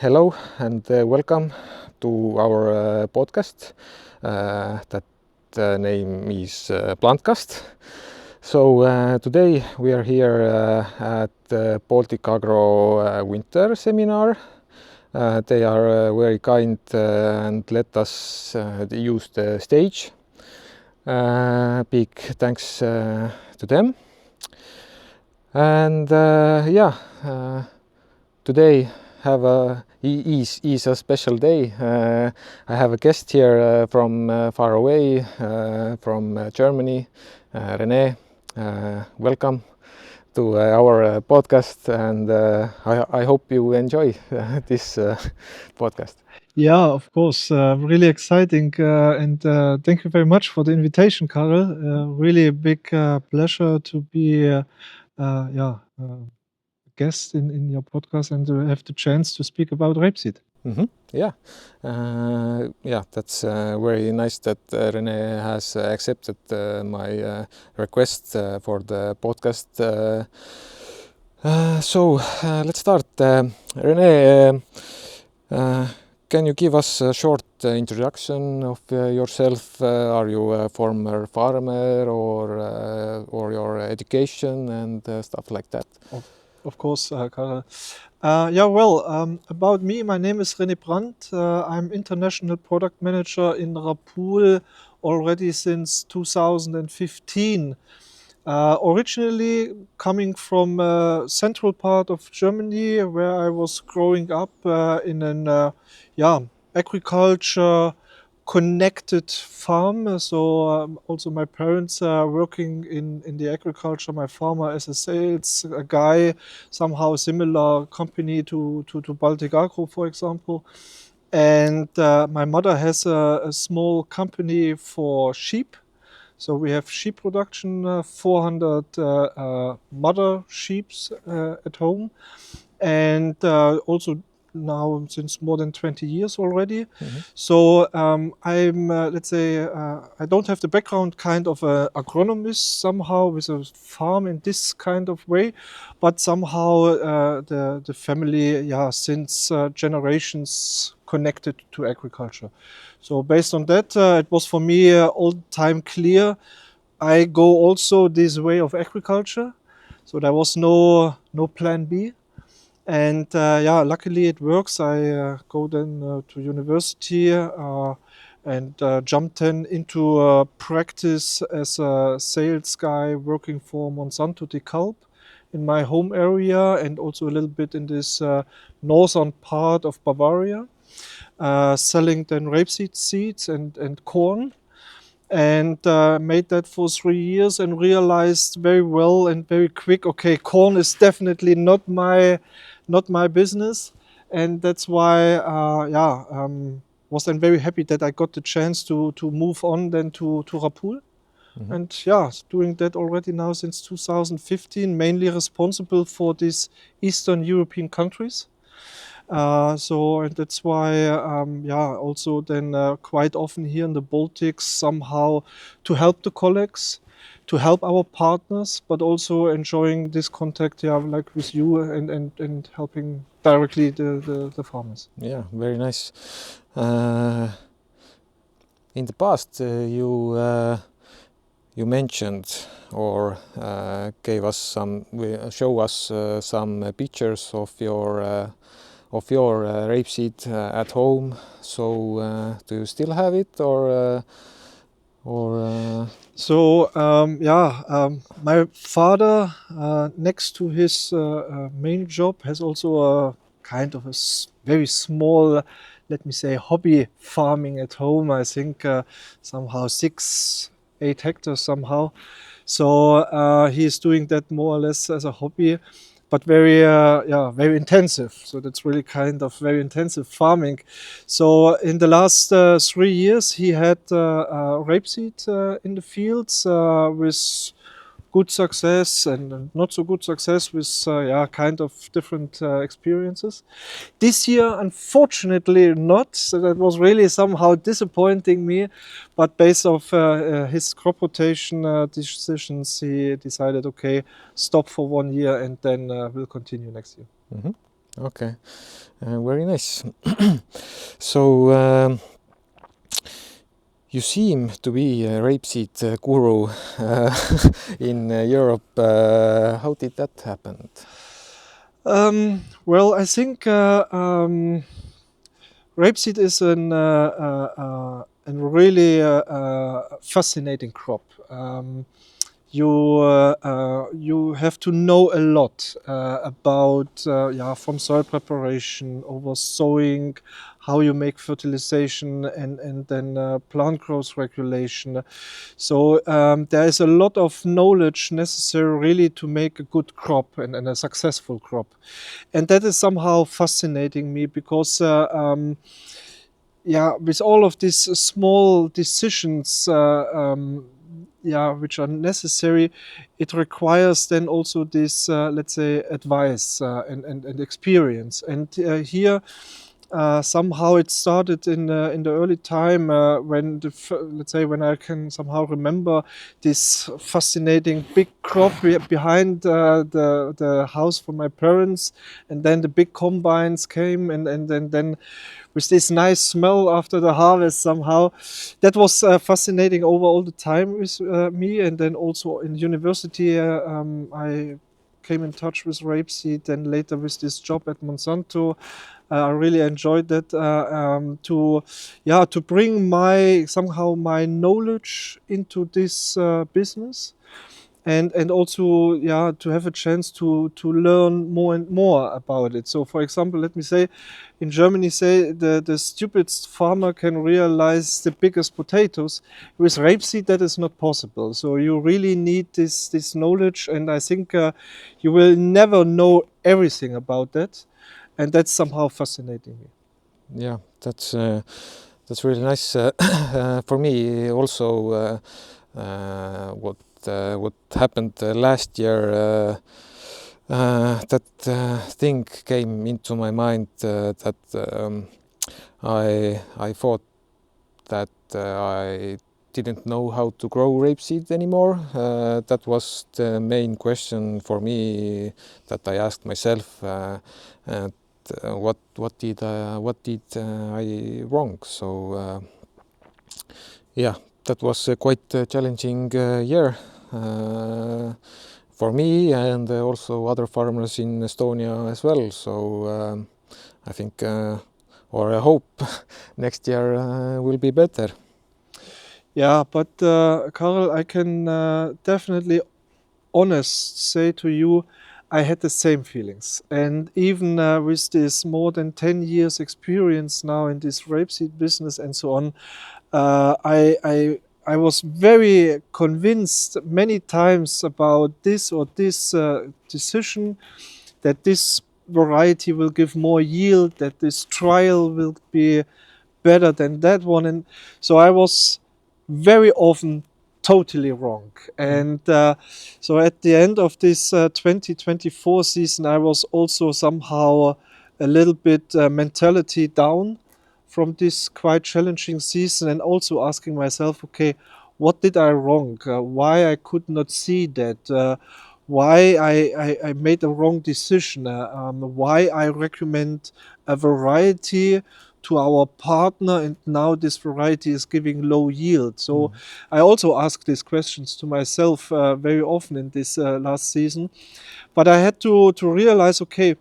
hello and welcome to our podcast. That name is plantcast. So today we are here at the Baltic Agro winter seminar. They are very kind and let us use the stage. Big thanks to them. And today is a special day. I have a guest here from far away, from Germany, Rene. Welcome to our podcast, and I hope you enjoy this podcast. Yeah, of course. Really exciting. And thank you very much for the invitation, Karel. Really a big pleasure to be a guest in your podcast and to have the chance to speak about rapeseed. Yeah, that's very nice that Rene has accepted my request for the podcast. So let's start. Rene, can you give us a short introduction of yourself? Are you a former farmer or your education and stuff like that? Of course, Karel. About me, my name is Rene Brand. I'm International Product Manager in Rapul already since 2015. Originally coming from central part of Germany, where I was growing up in an agriculture connected farm. So also my parents are working in the agriculture. My farmer as a sales guy, somehow similar company to Baltic Agro, for example. And my mother has a small company for sheep. So we have sheep production, 400 mother sheeps at home, and also now since more than 20 years already. So I'm, let's say, I don't have the background kind of an agronomist somehow with a farm in this kind of way, but somehow the family, since generations connected to agriculture. So based on that, it was for me all the time clear. I go also this way of agriculture. So there was no plan B. And luckily it works. I go then to university and jumped then into practice as a sales guy working for Monsanto DeKalb in my home area and also a little bit in this northern part of Bavaria, selling then rapeseed seeds and corn. And made that for 3 years and realized very well and very quick, okay, corn is definitely not my business. And that's why, was then very happy that I got the chance to move on then to Rapul. And doing that already now since 2015, mainly responsible for these Eastern European countries. And that's why, also then quite often here in the Baltics, somehow to help the colleagues, to help our partners, but also enjoying this contact, like with you and helping directly the farmers. Yeah, very nice. In the past, you mentioned or gave us show us some pictures of your rapeseed at home. So do you still have it or? So my father, next to his main job, has also a kind of a very small, let me say, hobby farming at home. I think somehow 6-8 hectares somehow. So he is doing that more or less as a hobby, but very very intensive. So that's really kind of very intensive farming. So in the last 3 years, he had rapeseed in the fields with good success and not so good success with kind of different experiences. This year, unfortunately not. So that was really somehow disappointing me. But based off his crop rotation decisions, he decided, okay, stop for 1 year and then we'll continue next year. Mm-hmm. Okay, very nice. So you seem to be a rapeseed guru in Europe. How did that happen? Well, I think rapeseed is a really fascinating crop. You have to know a lot about from soil preparation over sowing, how you make fertilization, and then plant growth regulation. So there is a lot of knowledge necessary really to make a good crop and a successful crop, and that is somehow fascinating me because. With all of these small decisions, which are necessary, it requires then also this, let's say, advice and experience. And here, somehow it started in the early time when let's say when I can somehow remember this fascinating big crop behind the house for my parents, and then the big combines came, and then with this nice smell after the harvest somehow. That was fascinating over all the time with me. And then also in university, I came in touch with rapeseed, and later with this job at Monsanto. I really enjoyed that to bring my knowledge into this business, and also to have a chance to learn more and more about it. So for example, let me say, in Germany say the stupidest farmer can realize the biggest potatoes. With rapeseed that is not possible, so you really need this knowledge, and I think you will never know everything about that, and that's somehow fascinating me. Yeah, that's really nice. For me also, what happened last year, that thing came into my mind, that I thought that I didn't know how to grow rapeseed anymore. That was the main question for me that I asked myself. And what did I wrong? So yeah, that was quite a challenging year for me, and also other farmers in Estonia as well. So I think, or I hope, next year will be better. Yeah, but Karel, I can definitely honest say to you, I had the same feelings. And even with this more than 10 years experience now in this rapeseed business and so on, I was very convinced many times about this or this decision, that this variety will give more yield, that this trial will be better than that one. And so I was very often totally wrong. And so at the end of this 2024 season, I was also somehow a little bit mentality down from this quite challenging season, and also asking myself, okay, what did I wrong? Why I could not see that? Why I made a wrong decision? Why I recommend a variety to our partner, and now this variety is giving low yield. So I also ask these questions to myself very often in this last season. But I had to realize, okay,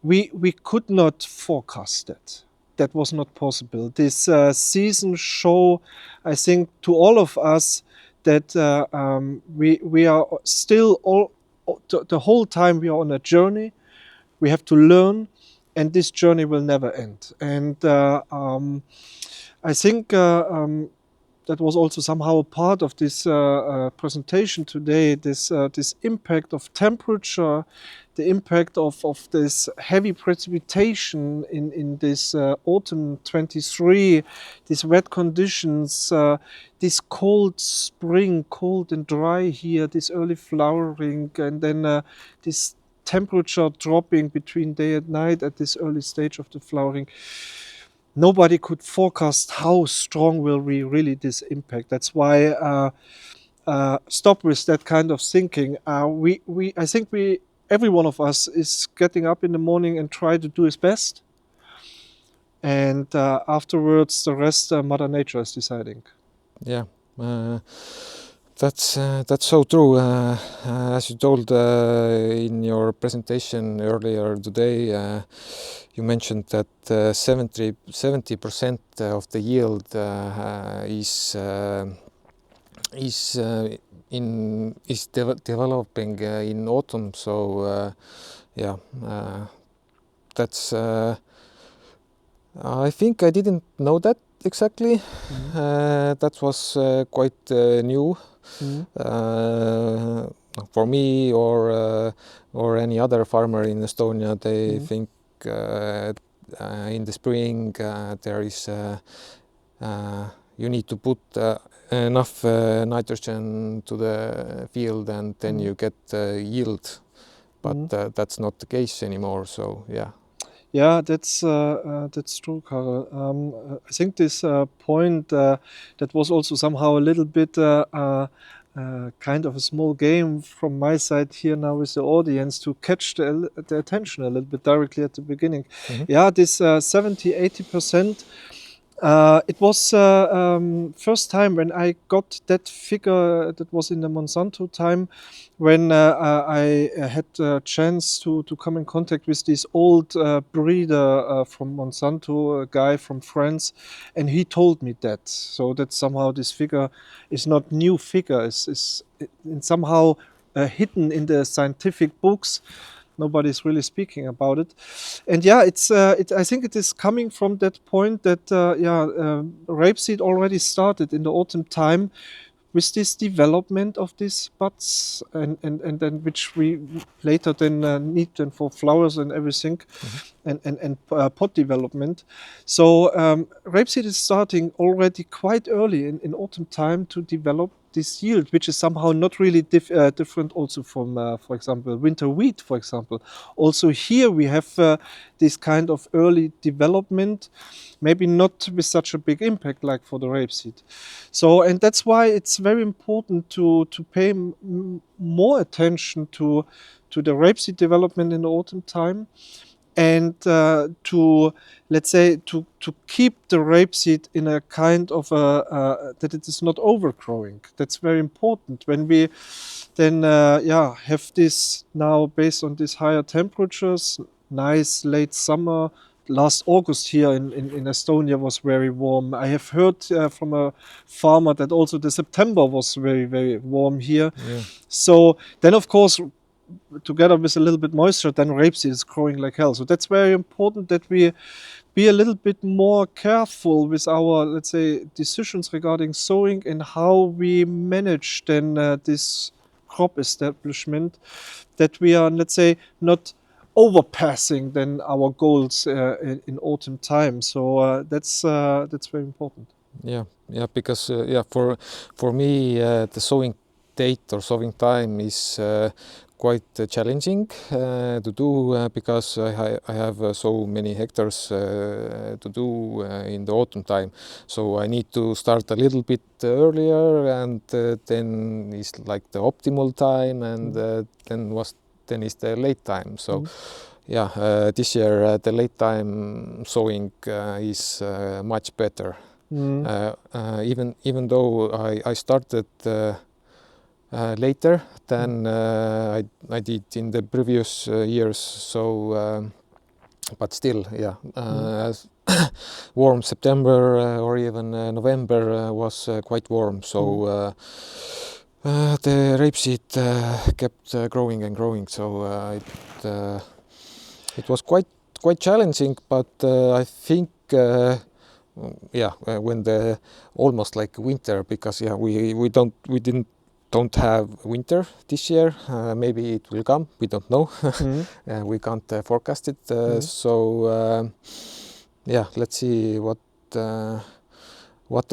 we could not forecast that. That was not possible. This season show, I think, to all of us that we are still the whole time we are on a journey. We have to learn, and this journey will never end. And I think that was also somehow a part of this presentation today. This impact of temperature, the impact of this heavy precipitation in this autumn 23, these wet conditions, this cold spring, cold and dry here, this early flowering, and then this temperature dropping between day and night at this early stage of the flowering. Nobody could forecast how strong will be really this impact. That's why stop with that kind of thinking. I think we every one of us is getting up in the morning and try to do his best. And afterwards, the rest, Mother Nature is deciding. Yeah, that's so true. As you told in your presentation earlier today, you mentioned that 70% of the yield is developing in autumn. So yeah, that's. I think I didn't know that exactly. That was quite new for me or any other farmer in Estonia. They think in the spring there is you need to put enough nitrogen to the field and then you get yield, but that's not the case anymore. So yeah. Yeah, that's true, Karel. I think this point that was also somehow a little bit kind of a small game from my side here now with the audience to catch the attention a little bit directly at the beginning. Yeah, this 70-80%. It was first time when I got that figure. That was in the Monsanto time, when I had a chance to come in contact with this old breeder from Monsanto, a guy from France, and he told me that. So that somehow this figure is not new figure, is somehow hidden in the scientific books. Nobody's really speaking about it, and yeah, I think it is coming from that point that rapeseed already started in the autumn time with this development of these buds, and then which we later then need them for flowers and everything, and pot development. So rapeseed is starting already quite early in autumn time to develop this yield, which is somehow not really different also from, for example, winter wheat, for example. Also here we have this kind of early development, maybe not with such a big impact like for the rapeseed. So, and that's why it's very important to pay more attention to the rapeseed development in the autumn time, and to, let's say, to keep the rapeseed in a kind of that it is not overgrowing. That's very important. When we then have this now based on these higher temperatures, nice late summer. Last August here in Estonia was very warm. I have heard from a farmer that also the September was very, very warm here. Yeah. So then, of course, together with a little bit moisture, then rapeseed is growing like hell. So that's very important that we be a little bit more careful with our, let's say, decisions regarding sowing and how we manage then this crop establishment, that we are, let's say, not overpassing then our goals in autumn time. So that's very important. Yeah, because for me the sowing date or sowing time is quite challenging to do because I have so many hectares to do in the autumn time. So I need to start a little bit earlier, and then is like the optimal time, and then is the late time. So yeah, this year the late time sowing is much better. Even though I started later than I did in the previous years, so but still, yeah, as warm September or even November was quite warm, so the rapeseed kept growing and growing, so it was quite challenging, but I think when the almost like winter, because we don't have winter this year. Maybe it will come, we don't know. We can't forecast it, so let's see what the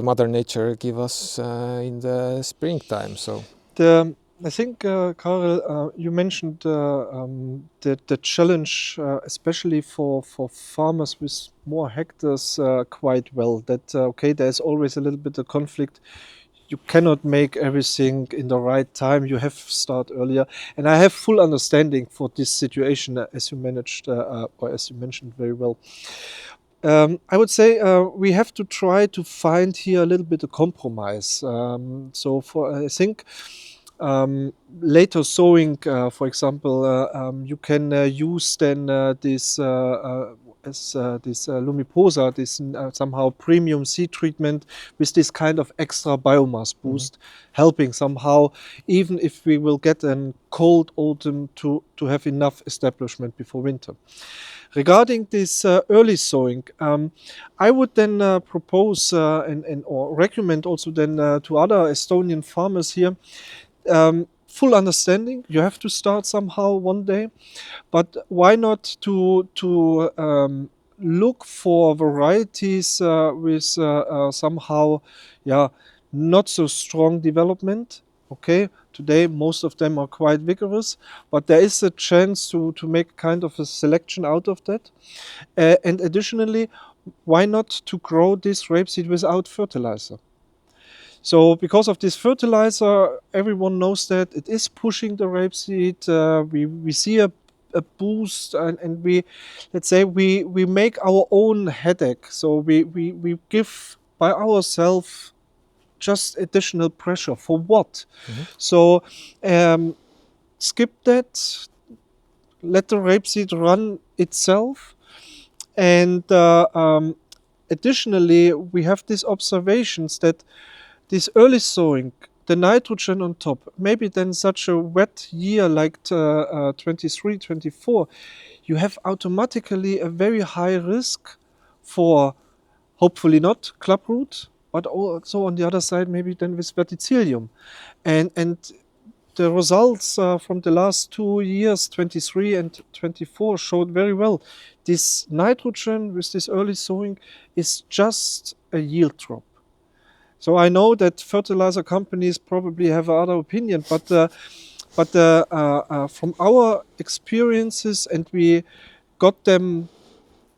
Mother Nature give us in the springtime. So I think, Karel, you mentioned the challenge, especially for farmers with more hectares, quite well. That okay, there's always a little bit of conflict. you cannot make everything in the right time. You have to start earlier. And I have full understanding for this situation, as you managed, or as you mentioned very well. I would say we have to try to find here a little bit of compromise. So for I think later sowing, for example, you can use then this this Lumiposa, this somehow premium seed treatment with this kind of extra biomass boost, helping somehow, even if we will get a cold autumn, to have enough establishment before winter. Regarding this early sowing, I would then propose and or recommend also then to other Estonian farmers here, full understanding. You have to start somehow one day, but why not to look for varieties with somehow, yeah, not so strong development. Okay, today most of them are quite vigorous, but there is a chance to make kind of a selection out of that. And additionally, why not to grow this rapeseed without fertilizer? So because of this fertilizer, everyone knows that it is pushing the rapeseed. We see a boost, and we, let's say, we make our own headache. So we give by ourselves just additional pressure for what? So skip that, let the rapeseed run itself. And additionally, we have these observations that this early sowing, the nitrogen on top, maybe then such a wet year like 23, 24, you have automatically a very high risk for, hopefully not clubroot, but also on the other side, maybe then with verticillium. And the results from the last 2 years, 23 and 24, showed very well. This nitrogen with this early sowing is just a yield drop. So I know that fertilizer companies probably have another opinion, but from our experiences, and we got them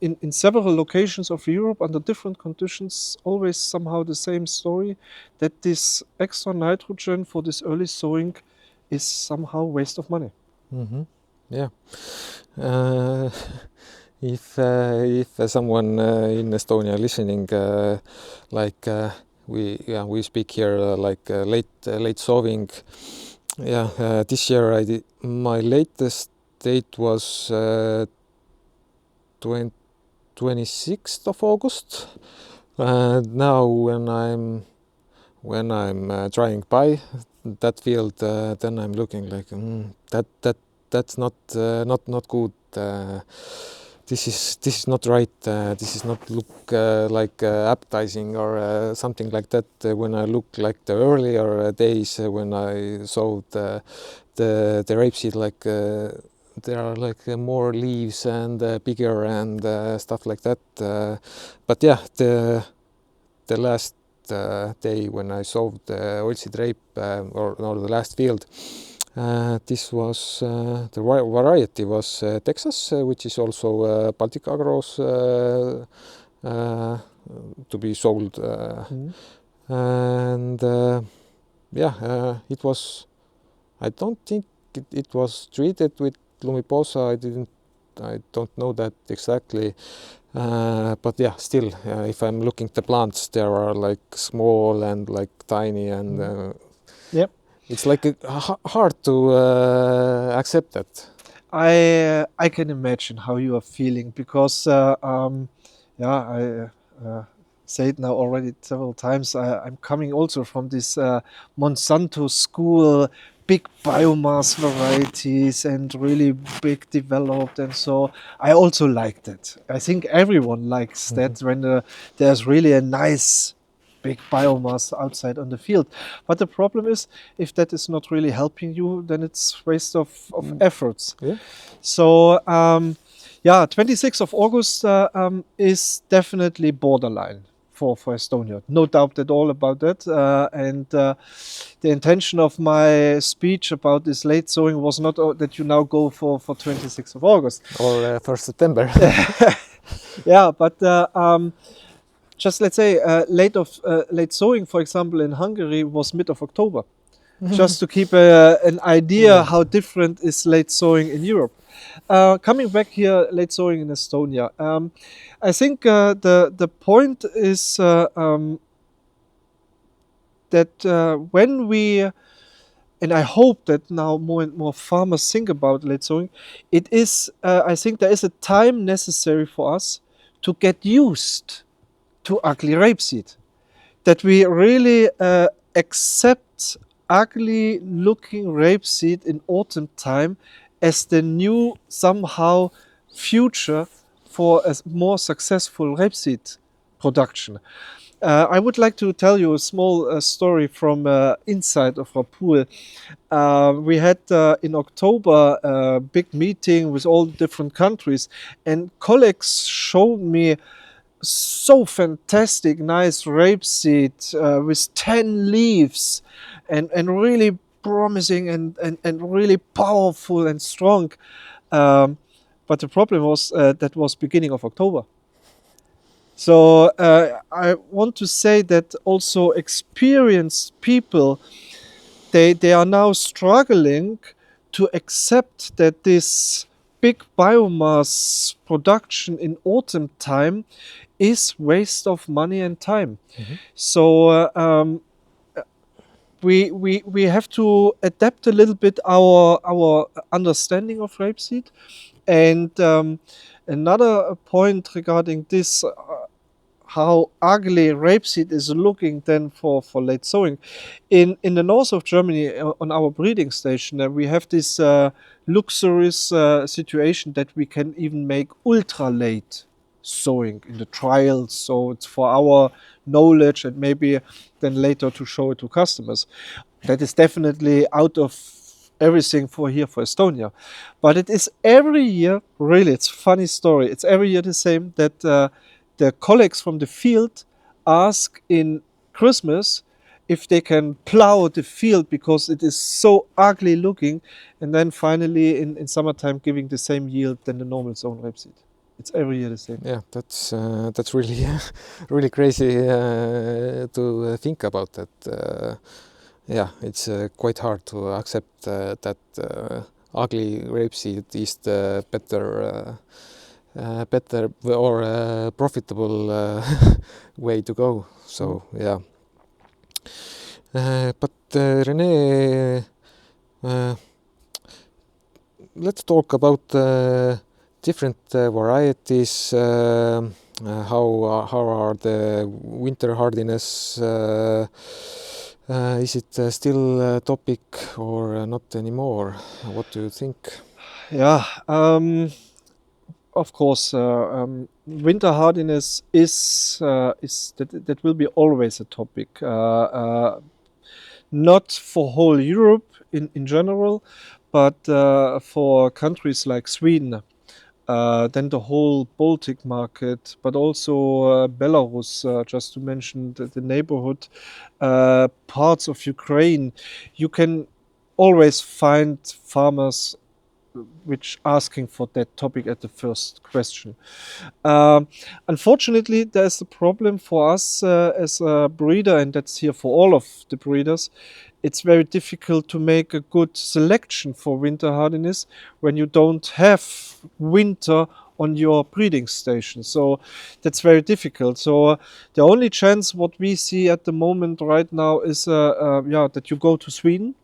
in several locations of Europe under different conditions, always somehow the same story, that this extra nitrogen for this early sowing is somehow waste of money. Yeah. If someone in Estonia listening, like we speak here like late sowing. Yeah, this year my latest date was 26th of August. Now when I'm trying by that field, then I'm looking like that's not good. This is not right. This is not look like appetizing or something like that. When I look like the earlier days when I sowed the rapeseed, like there are like more leaves and bigger and stuff like that. But yeah, the last day when I sowed the oilseed rape or the last field. This was the variety was Texas, which is also Baltic Agro's to be sold, and yeah, it was. I don't think it was treated with Lumiposa. I don't know that exactly, but yeah, still, if I'm looking at the plants, there are like small and like tiny and. Yep. It's like hard to accept that. I can imagine how you are feeling, because yeah, I say it now already several times. I'm coming also from this Monsanto school, big biomass varieties and really big developed, and so I also like that. I think everyone likes that when there's really a nice big biomass outside on the field. But the problem is, if that is not really helping you, then it's waste of efforts. Yeah. So yeah, 26th of August is definitely borderline for Estonia. No doubt at all about that. And the intention of my speech about this late sowing was not that you now go for 26th of August. Or 1st September. Yeah, but just let's say late sowing, for example, in Hungary was mid of October. Just to keep an idea Yeah. how different is late sowing in Europe. Coming back here, late sowing in Estonia. I think the point is that when we, and I hope that now more and more farmers think about late sowing, it is, I think there is a time necessary for us to get used to ugly rapeseed. That we really accept ugly looking rapeseed in autumn time as the new somehow future for a more successful rapeseed production. I would like to tell you a small story from inside of our pool. We had in October a big meeting with all different countries, and colleagues showed me so fantastic, nice rapeseed with 10 leaves and really promising and really powerful and strong. Um, but the problem was that was beginning of October. So I want to say that also experienced people, they are now struggling to accept that this big biomass production in autumn time is waste of money and time. So we have to adapt a little bit our understanding of rapeseed. And another point regarding this, how ugly rapeseed is looking then for late sowing. In the north of Germany, on our breeding station, we have this luxurious situation that we can even make ultra late sowing in the trials. So it's for our knowledge and maybe then later to show it to customers. That is definitely out of everything for here for Estonia. But it is every year, really, it's a funny story. It's every year the same that the colleagues from the field ask in Christmas if they can plow the field because it is so ugly looking, and then finally in summertime giving the same yield than the normal sown rapeseed. It's every year the same. Yeah, that's really really crazy to think about that. Yeah, it's quite hard to accept that ugly rapeseed is the better or profitable way to go. So yeah, but Rene, let's talk about different varieties. How are the winter hardiness? Is it still a topic or not anymore? What do you think? Yeah, of course, winter hardiness is that will be always a topic. Not for whole Europe in general, but for countries like Sweden, then the whole Baltic market, but also Belarus, just to mention the neighborhood, parts of Ukraine. You can always find farmers which asking for that topic at the first question. Um, Unfortunately, there's a problem for us as a breeder, and that's here for all of the breeders. It's very difficult to make a good selection for winter hardiness when you don't have winter on your breeding station. So that's very difficult. So the only chance what we see at the moment right now is that you go to Sweden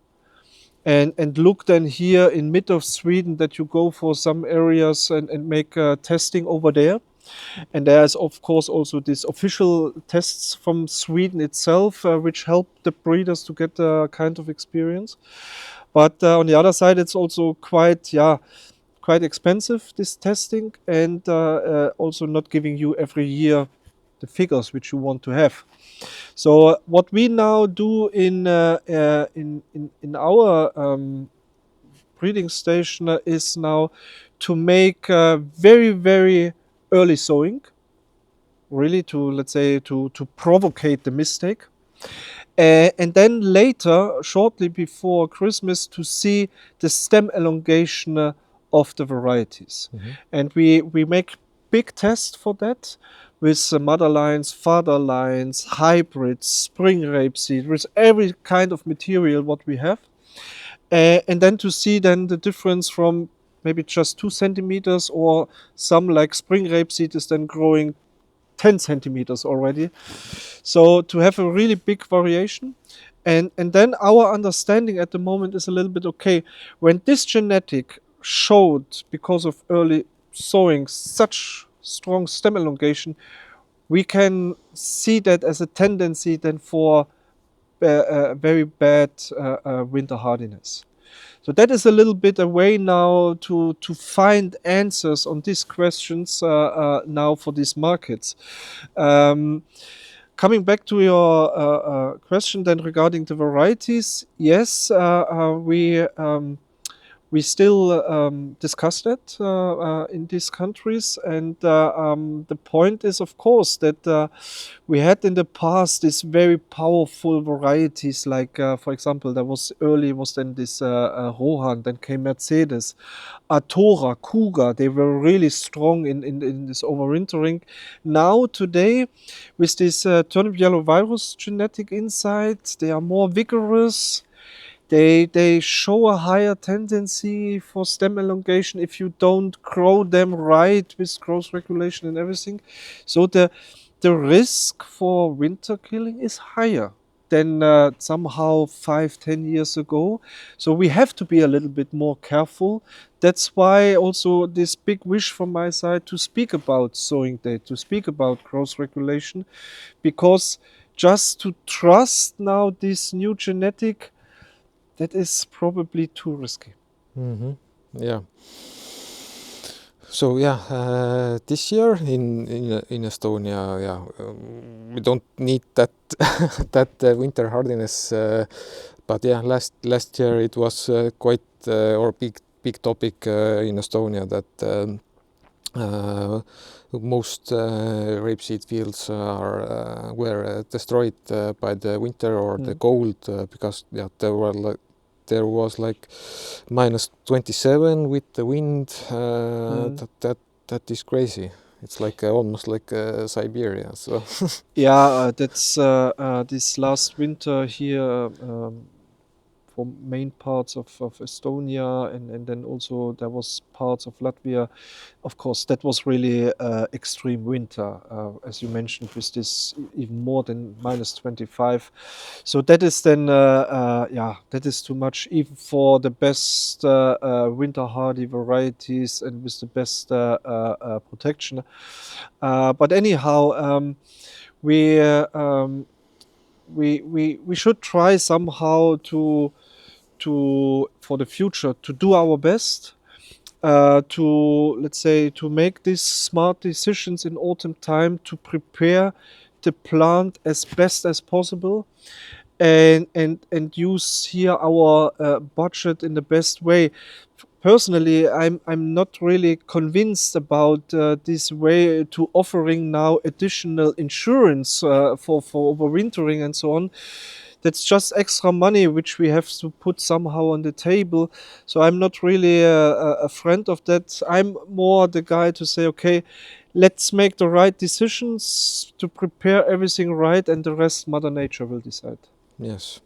and look then here in mid of Sweden that you go for some areas and make testing over there. And there's of course also these official tests from Sweden itself, which help the breeders to get a kind of experience. But on the other side, it's also quite expensive, this testing, and also not giving you every year the figures which you want to have. So what we now do in our breeding station is now to make very early sowing, really to, let's say, to provocate the mistake. And then later, shortly before Christmas, to see the stem elongation of the varieties. And we make big tests for that. with mother lines, father lines, hybrids, spring rapeseed, with every kind of material what we have. And then to see then the difference from maybe just 2 centimeters, or some like spring rapeseed is then growing 10 centimeters already. So to have a really big variation. And then our understanding at the moment is a little bit, okay, when this genetic showed, because of early sowing, such strong stem elongation, we can see that as a tendency then for very bad winter hardiness. So that is a little bit a way now to find answers on these questions now for these markets. Coming back to your question then regarding the varieties, yes, we still discuss that in these countries, and the point is, of course, that we had in the past these very powerful varieties, like for example, there was then this Rohan, then came Mercedes, Atora, Cougar. They were really strong in this overwintering. Now today, with this turnip yellow virus genetic insight, they are more vigorous. They show a higher tendency for stem elongation if you don't grow them right with growth regulation and everything. So the risk for winter killing is higher than somehow 5-10 years ago. So we have to be a little bit more careful. That's why also this big wish from my side to speak about sowing date, to speak about growth regulation, because just to trust now this new genetic, that is probably too risky. Mm-hmm. Yeah. So yeah, this year in Estonia, yeah, we don't need that that winter hardiness, but yeah, last year it was quite or big topic in Estonia that most rapeseed fields were destroyed by the winter or the cold because yeah, there was like -27 with the wind. That is crazy. It's like almost like Siberia. So yeah, that's this last winter here for main parts of Estonia, and then also there was parts of Latvia. Of course, that was really extreme winter, as you mentioned, with this even more than -25. So that is then, yeah, that is too much even for the best winter hardy varieties and with the best protection. But anyhow, we, we should try somehow to for the future to do our best to, let's say, to make these smart decisions in autumn time to prepare the plant as best as possible, and use here our budget in the best way. Personally, I'm not really convinced about this way to offering now additional insurance for overwintering and so on. That's just extra money which we have to put somehow on the table. So I'm not really a friend of that. I'm more the guy to say, okay, let's make the right decisions to prepare everything right, and the rest Mother Nature will decide. yes,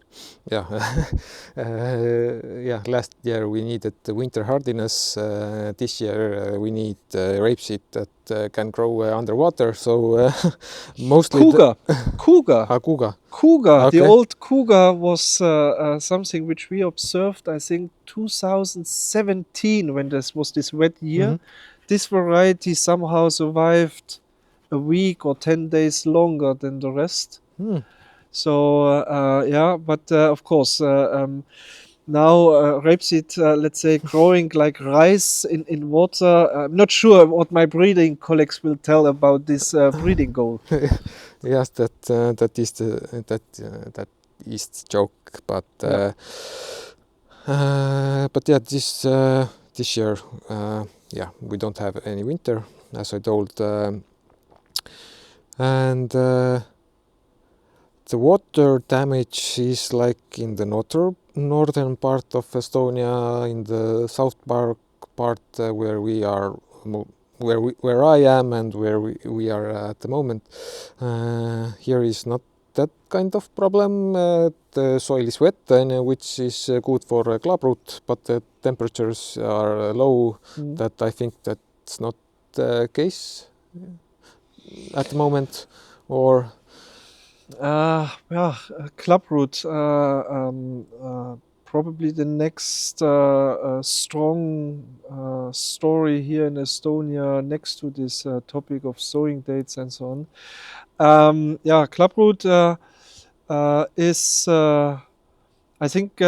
yeah, yeah. Last year we needed the winter hardiness. This year we need rapeseed that can grow underwater. So mostly Cougar, cougar. Cougar. Cougar, the Okay. old cougar was something which we observed, I think, 2017, when this was this wet year. This variety somehow survived a week or 10 days longer than the rest. So, yeah, but of course, now rapeseed, let's say, growing like rice in water. I'm not sure what my breeding colleagues will tell about this breeding goal. Yes, that is the joke, but Yeah. yeah, this year, yeah, we don't have any winter, as I told, and the water damage is like in the northern part of Estonia, in the south part where we are where I am and where we are at the moment, here is not that kind of problem. The soil is wet, and which is good for clubroot, but the temperatures are low. That I think that's not the case at the moment, or clubroot. Probably the next strong story here in Estonia next to this topic of sowing dates and so on. Clubroot is, I think,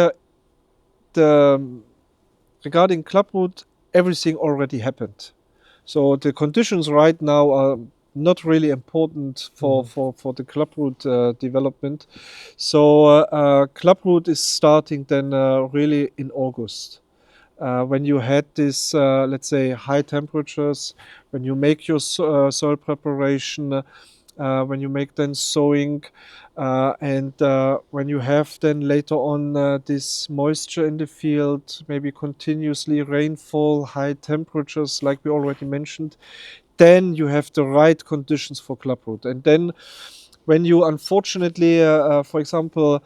regarding clubroot, everything already happened. So the conditions right now are not really important for the clubroot development. So clubroot is starting then really in August. When you had this, let's say, high temperatures, when you make your soil preparation, when you make then sowing, and when you have then later on this moisture in the field, maybe continuously rainfall, high temperatures, like we already mentioned, then you have the right conditions for clubroot. And then when you unfortunately, for example,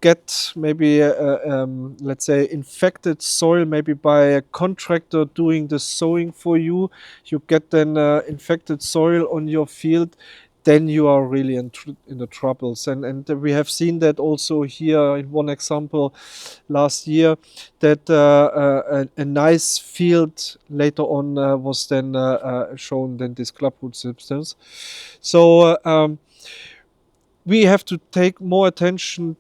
get maybe let's say infected soil, maybe by a contractor doing the sowing for you, you get then infected soil on your field, then you are really in the troubles. And we have seen that also here in one example last year, that a nice field later on was then shown then this clubroot substance. So we have to take more attention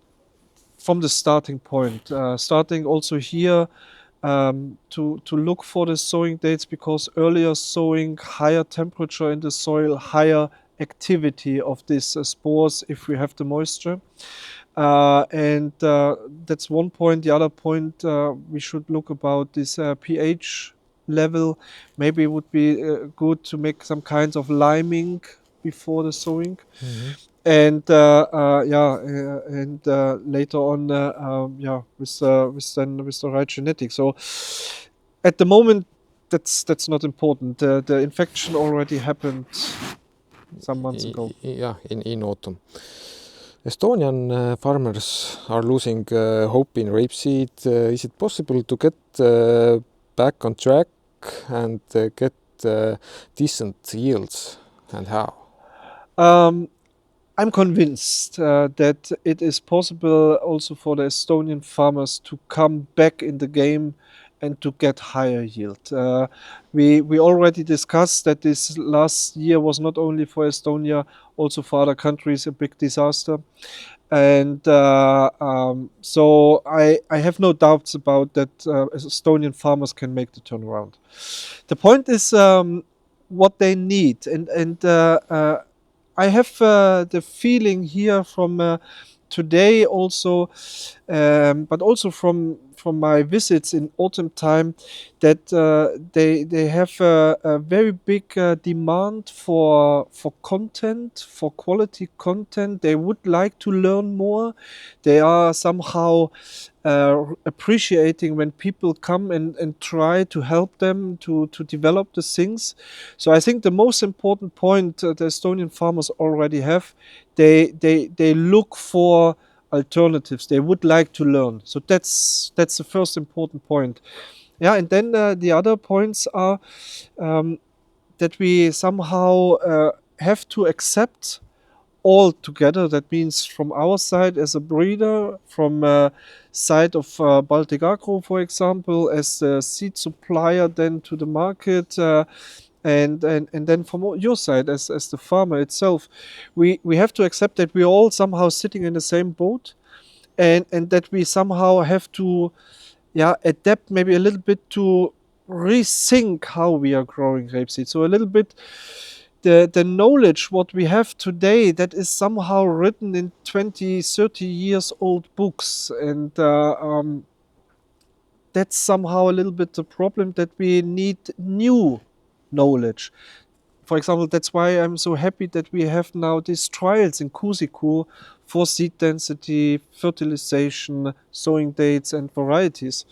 from the starting point, starting also here to look for the sowing dates, because earlier sowing, higher temperature in the soil, higher activity of these spores if we have the moisture. And that's one point. The other point, we should look about this pH level. Maybe it would be good to make some kinds of liming before the sowing. And later on, with the right genetics. So at the moment, that's not important. The infection already happened some months ago. Yeah, in autumn. Estonian farmers are losing hope in rapeseed. Is it possible to get back on track and get decent yields, and how? I'm convinced that it is possible also for the Estonian farmers to come back in the game and to get higher yield. We already discussed that this last year was not only for Estonia, also for other countries, a big disaster. And so I have no doubts about that Estonian farmers can make the turnaround. The point is what they need. And I have the feeling here from today also, but also from my visits in autumn time, that they have a very big demand for content, for quality content. They would like to learn more. They are somehow appreciating when people come and try to help them to develop the things. So I think the most important point the Estonian farmers already have, they look for alternatives. They would like to learn. So that's the first important point. Yeah, and then the other points are that we somehow have to accept all together. That means from our side as a breeder, from side of Baltic Agro, for example, as a seed supplier then to the market, and then from your side as the farmer itself, we have to accept that we're all somehow sitting in the same boat, and that we somehow have to adapt maybe a little bit to rethink how we are growing rapeseed. So a little bit the knowledge what we have today, that is somehow written in 20, 30 years old books, and that's somehow a little bit the problem, that we need new knowledge. For example, that's why I'm so happy that we have now these trials in Kuusiku for seed density, fertilization, sowing dates, and varieties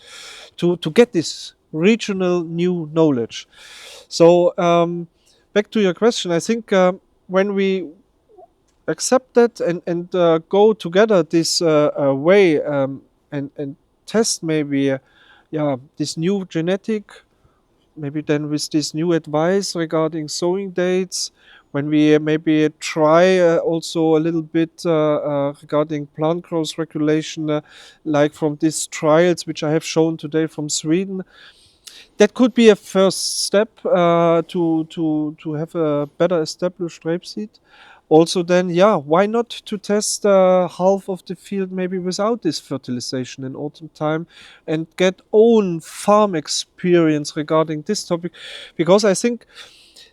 to get this regional new knowledge. So back to your question, I think when we accept that and go together this way and test maybe this new genetic, maybe then with this new advice regarding sowing dates, when we maybe try also a little bit regarding plant growth regulation, like from these trials which I have shown today from Sweden, that could be a first step to have a better established rapeseed. Also, then, why not to test half of the field maybe without this fertilization in autumn time and get own farm experience regarding this topic? Because I think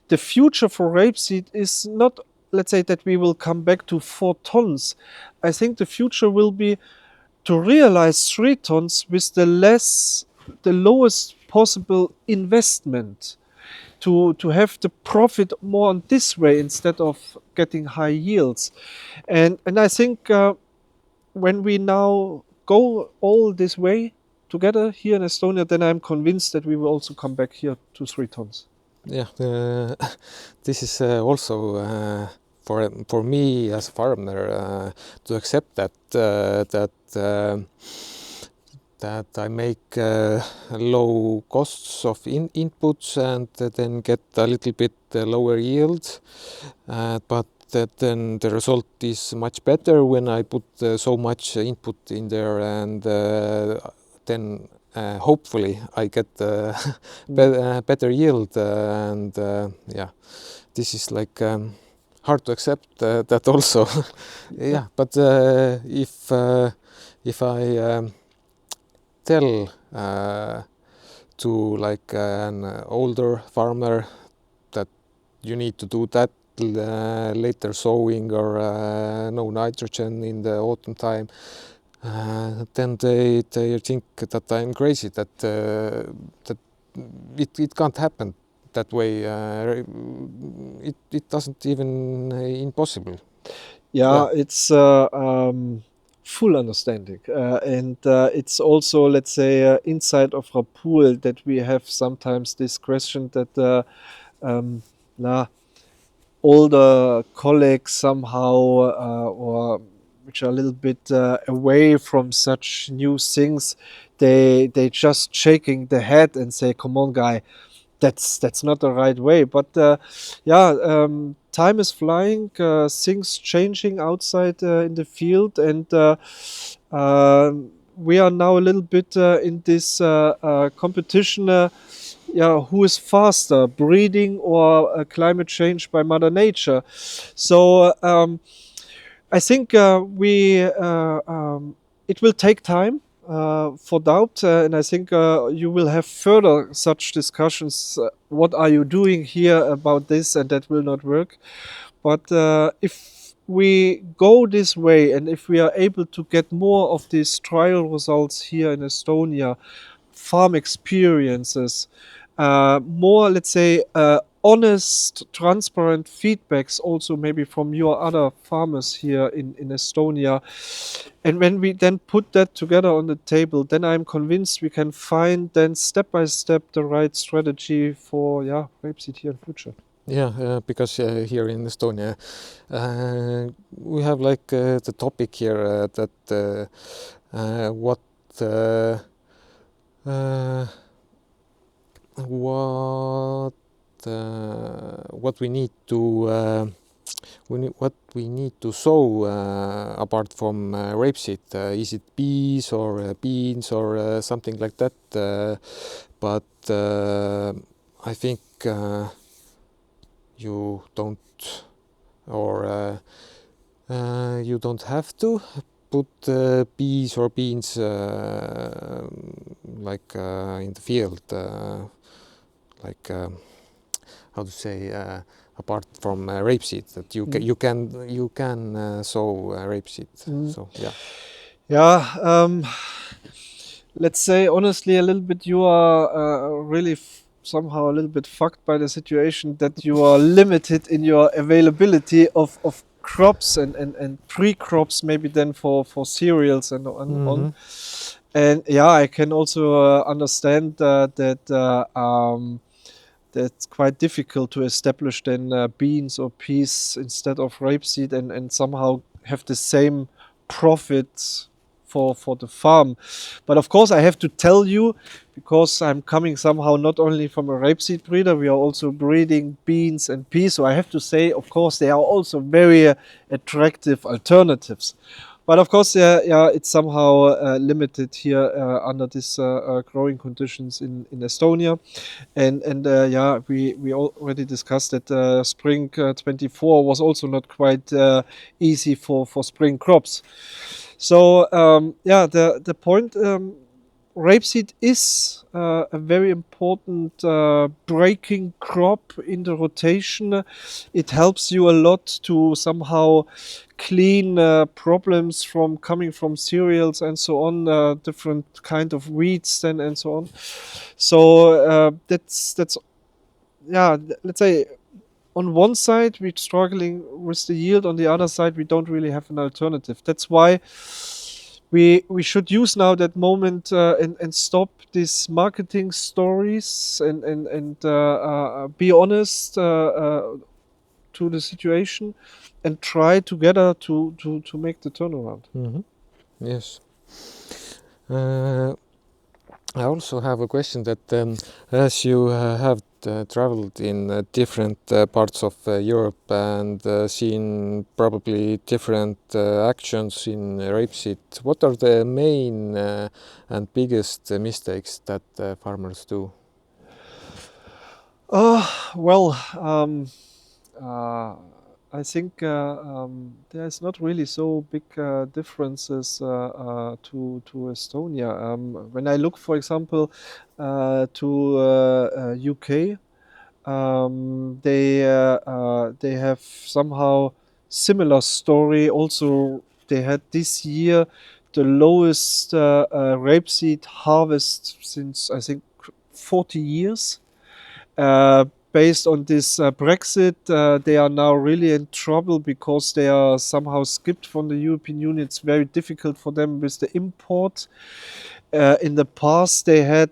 the future for rapeseed is not, let's say, that we will come back to 4 tons. I think the future will be to realize 3 tons with the lowest possible investment, to have the profit more on this way instead of getting high yields. And I think when we now go all this way together here in Estonia, then I'm convinced that we will also come back here to 3 tons. Yeah, this is also for me as a farmer to accept that I make low costs of inputs and then get a little bit lower yield, but then the result is much better when I put so much input in there, and then hopefully I get better yield, and this is like hard to accept that also. Yeah, but if I tell to like an older farmer that you need to do that later sowing or no nitrogen in the autumn time, then they think that I'm crazy, that it can't happen that way. It doesn't even impossible. Yeah, it's full understanding, and it's also, let's say, inside of Rapul that we have sometimes this question that older colleagues somehow or which are a little bit away from such new things, they just shaking the head and say, "Come on, guy, that's not the right way." But time is flying, things changing outside in the field, and we are now a little bit in this competition. Who is faster, breeding or climate change by Mother Nature? So I think it will take time for doubt, and I think you will have further such discussions. What are you doing here about this, and that will not work. But if we go this way, and if we are able to get more of these trial results here in Estonia, farm experiences, more, let's say, honest, transparent feedbacks also maybe from your other farmers here in Estonia. And when we then put that together on the table, then I'm convinced we can find then step by step the right strategy for rapeseed here in future. Yeah, because here in Estonia we have like the topic here that what we need to what we need to sow apart from rapeseed. Is it peas or beans or something like that? But I think you don't, or you don't have to put peas or beans like in the field, like how to say, apart from rapeseed, that you can sow rapeseed. So let's say honestly a little bit, you are really somehow a little bit fucked by the situation that you are limited in your availability of crops and pre-crops, maybe then for cereals and on. And yeah, I can also understand that's quite difficult to establish then beans or peas instead of rapeseed and somehow have the same profits for the farm. But of course, I have to tell you, because I'm coming somehow not only from a rapeseed breeder, we are also breeding beans and peas. So I have to say, of course, they are also very attractive alternatives. But of course, yeah, it's somehow limited here under these growing conditions in Estonia. And yeah, we already discussed that spring 24 was also not quite easy for spring crops. So yeah, the point, rapeseed is a very important breaking crop in the rotation. It helps you a lot to somehow clean problems from coming from cereals and so on, different kind of weeds and so on. So that's yeah. Let's say on one side we're struggling with the yield, on the other side we don't really have an alternative. That's why we should use now that moment and stop these marketing stories and be honest to the situation and try together to make the turnaround. Yes. I also have a question that as you have traveled in different parts of Europe and seen probably different actions in rapeseed, what are the main and biggest mistakes that farmers do? Well, uh, I think there's not really so big differences to Estonia. When I look, for example, to UK, they have somehow similar story. Also, they had this year the lowest rapeseed harvest since I think 40 years. Uh, Based on this Brexit, they are now really in trouble because they are somehow skipped from the European Union. It's very difficult for them with the import. In the past, they had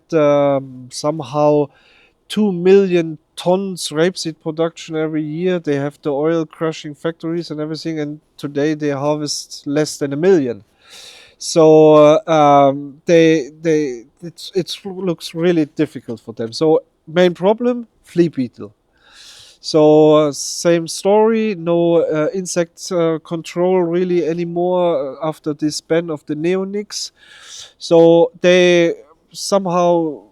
somehow 2 million tons rapeseed production every year. They have the oil crushing factories and everything, and today they harvest less than 1 million. So it looks really difficult for them. So main problem, flea beetle. So same story, no insect control really anymore after this ban of the neonics. So they somehow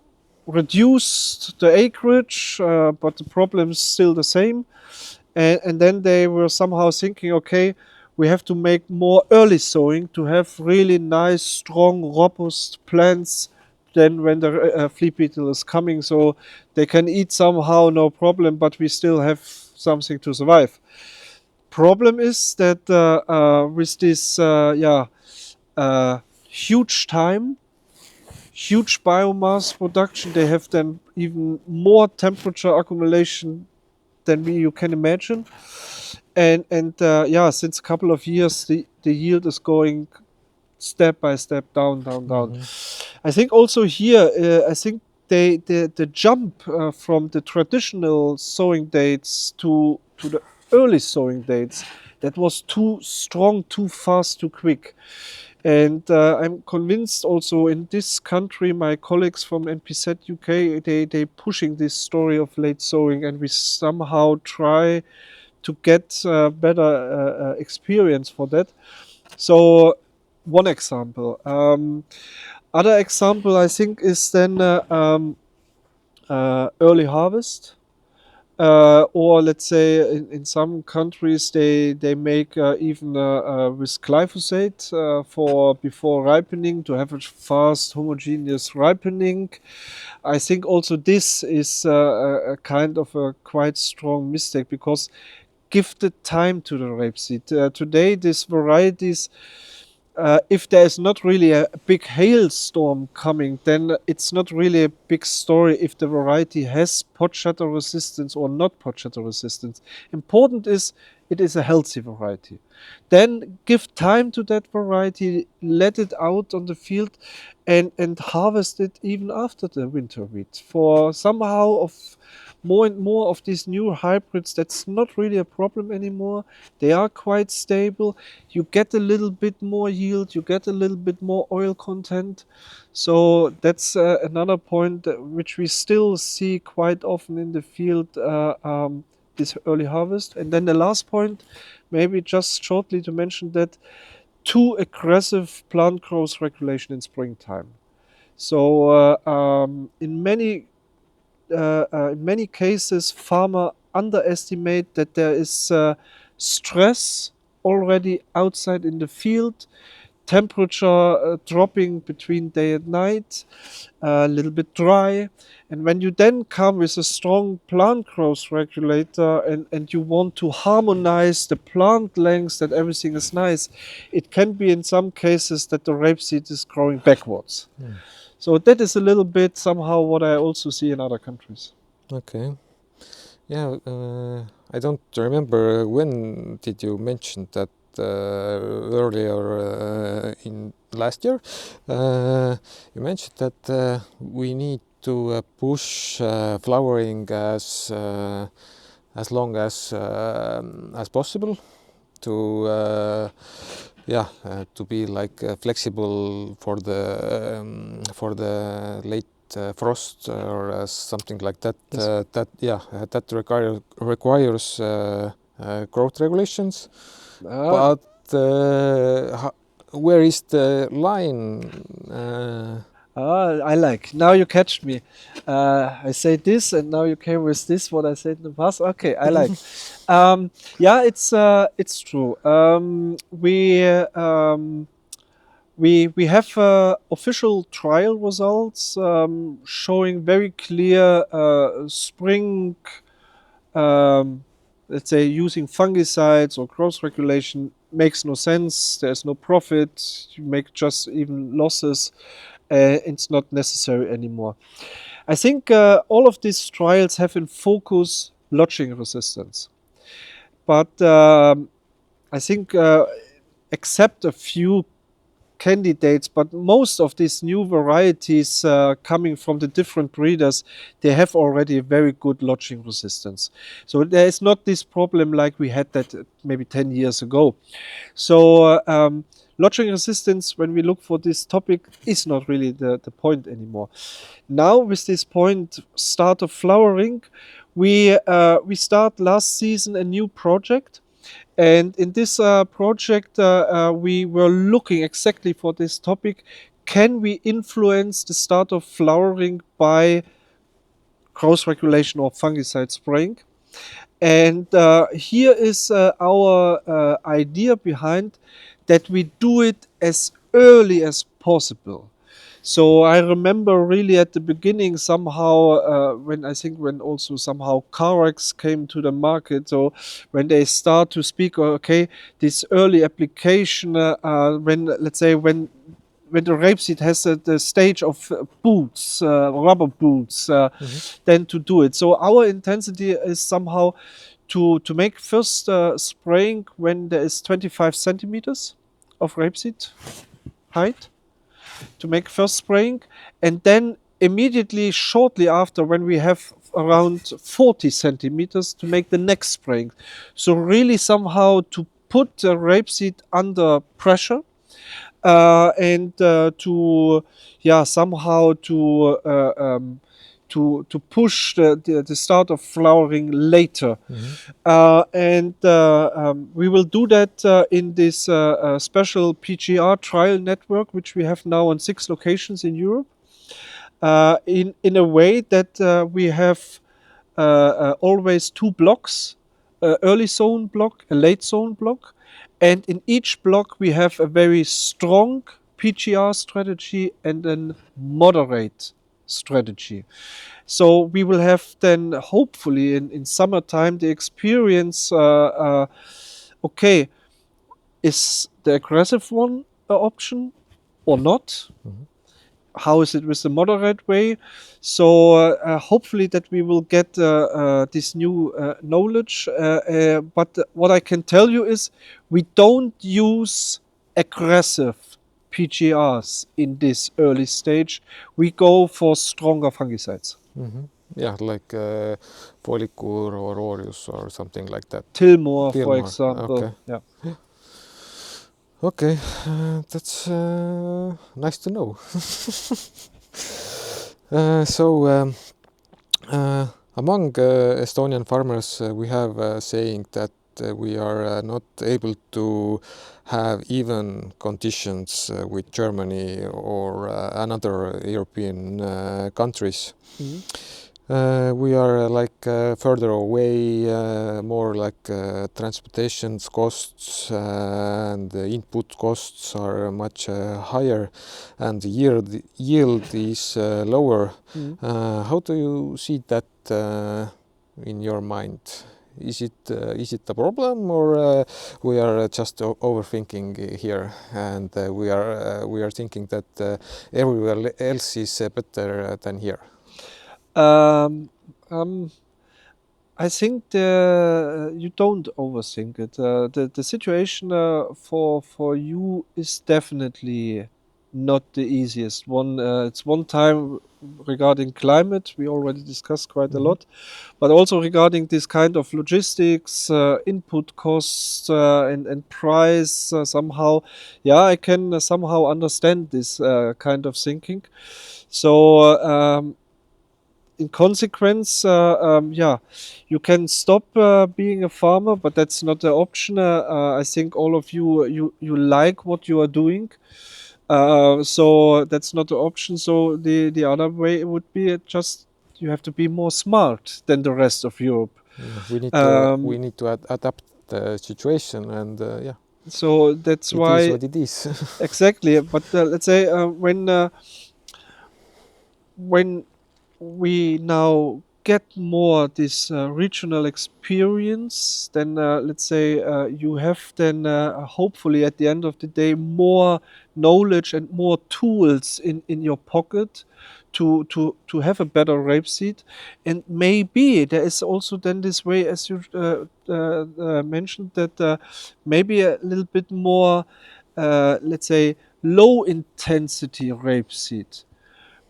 reduced the acreage, but the problem's still the same. And then they were somehow thinking, okay, we have to make more early sowing to have really nice, strong, robust plants. Then when the flea beetle is coming, so they can eat somehow, no problem, but we still have something to survive. Problem is that with this, huge time, huge biomass production, they have then even more temperature accumulation than you can imagine. And yeah, since a couple of years, the yield is going step by step down, down, down. I think also here, I think the jump from the traditional sowing dates to the early sowing dates, that was too strong, too fast, too quick. And I'm convinced also in this country, my colleagues from NPZ UK, they pushing this story of late sowing, and we somehow try to get better experience for that. So one example. Other example I think is then early harvest. Or let's say in some countries they make even with glyphosate for before ripening to have a fast homogeneous ripening. I think also this is a kind of a quite strong mistake, because give the time to the rapeseed. Today, these varieties, if there is not really a big hailstorm coming, then it's not really a big story if the variety has pod shatter resistance or not pod shatter resistance. Important is it is a healthy variety. Then give time to that variety, let it out on the field, and harvest it even after the winter wheat. For somehow of more and more of these new hybrids, that's not really a problem anymore. They are quite stable. You get a little bit more yield, you get a little bit more oil content. So that's another point which we still see quite often in the field, this early harvest. And then the last point, maybe just shortly to mention that too aggressive plant growth regulation in springtime. So in many cases, farmer underestimate that there is stress already outside in the field, temperature dropping between day and night, a little bit dry. And when you then come with a strong plant growth regulator and you want to harmonize the plant lengths, that everything is nice, it can be in some cases that the rapeseed is growing backwards. So that is a little bit somehow what I also see in other countries. Okay. Yeah, I don't remember when did you mention that earlier in last year. You mentioned that we need to push flowering as long as possible to to be like flexible for the late frost or something like that. Yes. That requires growth regulations. But where is the line? I like. Now you catch me. I say this, and now you came with this. What I said in the past. Okay, I like. Yeah, it's true. We have official trial results showing very clear spring. Let's say using fungicides or growth regulation makes no sense. There's no profit. You make just even losses. It's not necessary anymore. I think all of these trials have in focus lodging resistance. But I think except a few candidates, but most of these new varieties coming from the different breeders, they have already a very good lodging resistance. So there is not this problem like we had that maybe 10 years ago. So lodging resistance, when we look for this topic, is not really the point anymore. Now with this point, start of flowering, we start last season a new project. And in this project, we were looking exactly for this topic. Can we influence the start of flowering by growth regulation or fungicide spraying? And here is our idea behind that we do it as early as possible. So I remember really at the beginning somehow when I think when also somehow Carex came to the market. So when they start to speak, okay, this early application when let's say when the rapeseed has the stage of boots, rubber boots, then to do it. So our intensity is somehow to make first spraying when there is 25 centimeters of rapeseed height, to make first spraying, and then immediately shortly after when we have around 40 centimeters to make the next spraying. So really somehow to put the rapeseed under pressure and to somehow to push the start of flowering later. And we will do that in this special PGR trial network, which we have now on 6 locations in Europe, in a way that we have always 2 blocks, early zone block, a late zone block. And in each block, we have a very strong PGR strategy and a moderate strategy. So we will have then hopefully in summertime the experience, okay, is the aggressive one an option or not? how is it with the moderate way? So hopefully that we will get this new knowledge. But what I can tell you is we don't use aggressive PGRs in this early stage. We go for stronger fungicides. Yeah, like Folicur or Orius or something like that. Tilmore, for Tilmar. example. Okay. Yeah. Okay, that's nice to know. Among Estonian farmers, we have a saying that we are not able to have even conditions with Germany or another European countries. Mhm. We are further away, more like transportation costs and the input costs are much higher, and the yield is lower. Mhm. How do you see that in your mind? Is it a problem, or we are just overthinking here, and we are thinking that everywhere else is better than here? Um, um, I think you don't overthink it. The situation for you is definitely not the easiest one. It's one time regarding climate we already discussed quite a lot, but also regarding this kind of logistics, input costs, and price. Somehow, yeah, I can somehow understand this kind of thinking. So. In consequence, yeah, you can stop being a farmer, but that's not the option. I think all of you like what you are doing, so that's not the option. So the other way would be just you have to be more smart than the rest of Europe. Yeah, Um, we need to adapt the situation, and yeah, so that's it is why what it is. exactly. But let's say when we now get more this regional experience, then let's say you have then hopefully at the end of the day more knowledge and more tools in your pocket to have a better rapeseed. And maybe there is also then this way, as you mentioned, that maybe a little bit more, let's say, low intensity rapeseed.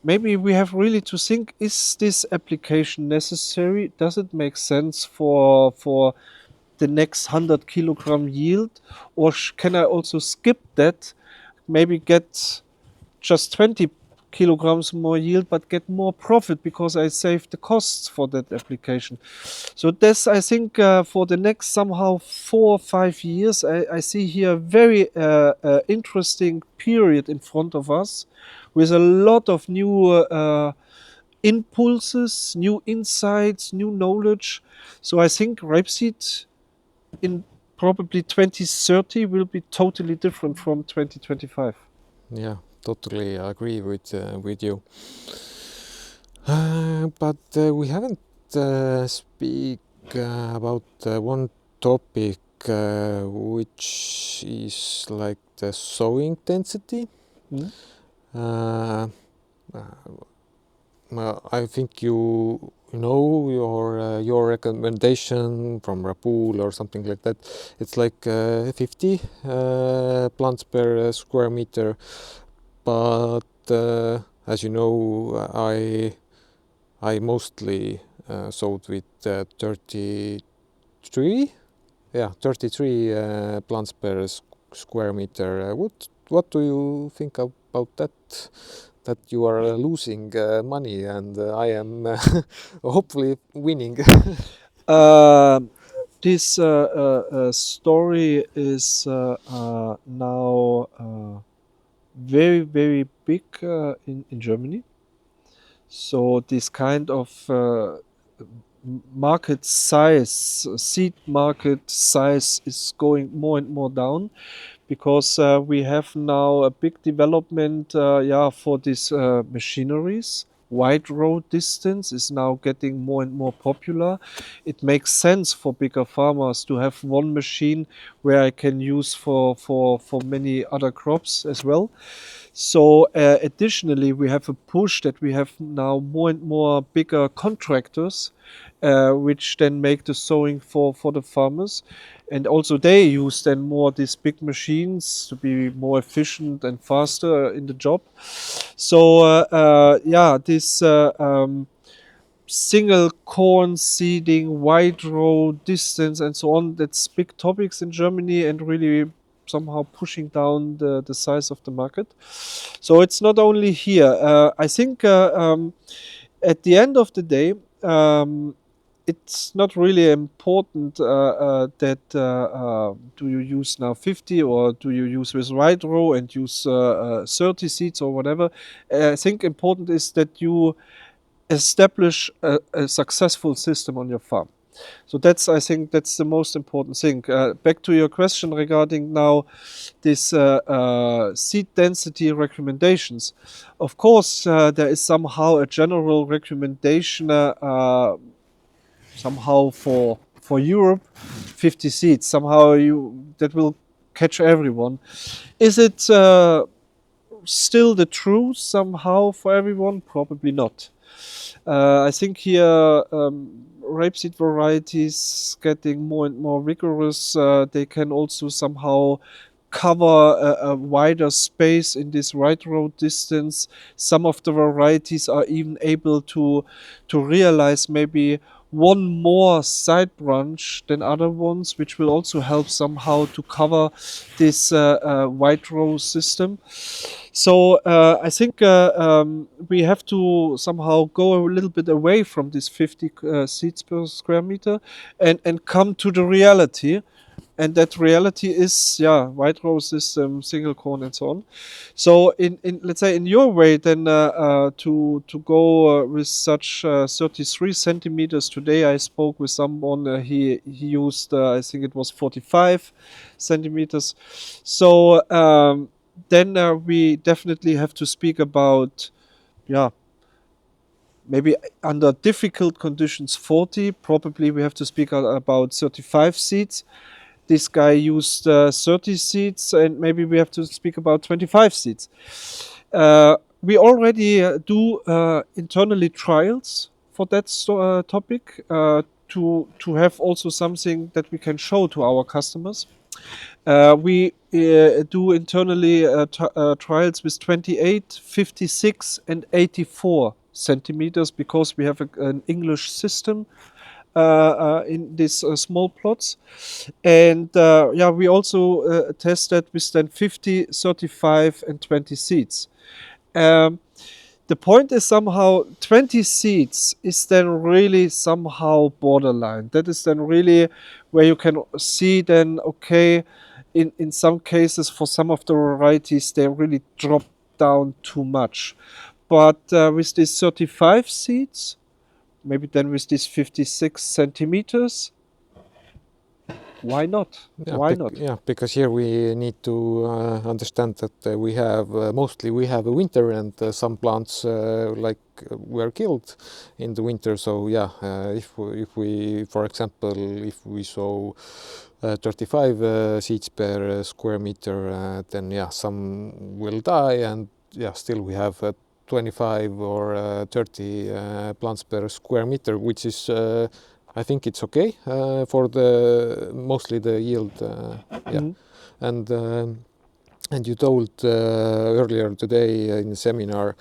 Maybe we have really to think, is this application necessary? Does it make sense for the next 100 kilogram yield? Or can I also skip that, maybe get just 20 kilograms more yield, but get more profit because I saved the costs for that application? So this, I think, for the next somehow 4 or 5 years, I see here a very interesting period in front of us with a lot of new impulses, new insights, new knowledge. So I think rapeseed in probably 2030 will be totally different from 2025. Yeah, totally agree with you. But we haven't speak about one topic, which is like the sowing intensity. Mm. Uh, I think you know your recommendation from Rapool or something like that. It's like 50 plants per square meter, but as you know, I mostly sowed with 33, yeah, 33 plants per square meter. What do you think about that? That you are losing money and I am hopefully winning. This story is now very, very big in Germany. So this kind of market size, seed market size is going more and more down because we have now a big development, yeah, for these machineries. Wide road distance is now getting more and more popular. It makes sense for bigger farmers to have one machine where I can use for many other crops as well. So additionally, we have a push that we have now more and more bigger contractors, which then make the sowing for the farmers. And also they use then more these big machines to be more efficient and faster in the job. So this single corn seeding, wide row distance, and so on. That's big topics in Germany and really somehow pushing down the size of the market. So it's not only here. I think at the end of the day, it's not really important that do you use now 50 or do you use with wide row and use 30 seeds or whatever. I think important is that you establish a successful system on your farm. So I think that's the most important thing. Back to your question regarding now this seed density recommendations. Of course, there is somehow a general recommendation somehow for Europe, 50 seeds. Somehow that will catch everyone. Is it still the truth somehow for everyone? Probably not. I think here rapeseed varieties getting more and more rigorous. They can also somehow cover a wider space in this right row distance. Some of the varieties are even able to realize maybe one more side branch than other ones, which will also help somehow to cover this wide row system. So I think we have to somehow go a little bit away from this 50 seeds per square meter and come to the reality. And that reality is, wide row system, single corn, and so on. So, in let's say in your way, then to go with such 33 centimeters. Today, I spoke with someone. He used, I think it was 45 centimeters. So then we definitely have to speak about, maybe under difficult conditions 40. Probably we have to speak about 35 seeds. This guy used 30 seeds, and maybe we have to speak about 25 seeds. We already do internally trials for that topic to have also something that we can show to our customers. We do internally trials with 28, 56, and 84 centimeters because we have an English system in these small plots. And we also tested with then 50, 35, and 20 seeds. The point is somehow 20 seeds is then really somehow borderline. That is then really where you can see then, okay, in some cases for some of the varieties, they really drop down too much. But with these 35 seeds, maybe then with these 56 centimeters, why not? Why not? Yeah, because here we need to understand that we have mostly we have a winter and some plants were killed in the winter. So yeah, if we for example if we sow 35 seeds per square meter, then yeah, some will die, and yeah, still we have 25 or 30 plants per square meter, which is I think it's okay for the mostly the yield. And you told earlier today in the seminar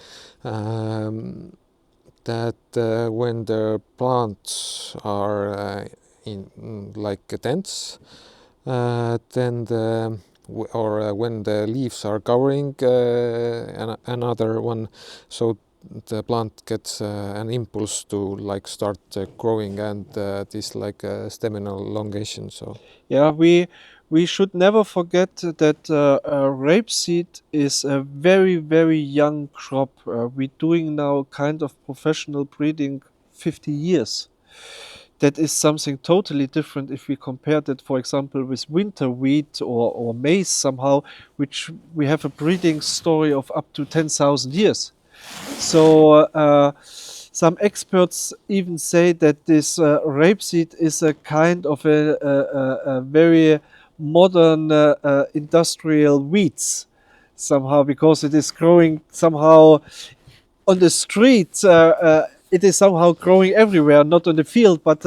that when the plants are in like tents, then when the leaves are covering another one, so the plant gets an impulse to like start growing, and this like stem elongation. So yeah, we should never forget that rapeseed is a very, very young crop. We're doing now kind of professional breeding 50 years. That is something totally different if we compare that, for example, with winter wheat or maize somehow, which we have a breeding story of up to 10,000 years. So some experts even say that this rapeseed is a kind of a very modern industrial wheats. somehow, because it is growing somehow on the street. It is somehow growing everywhere, not on the field, but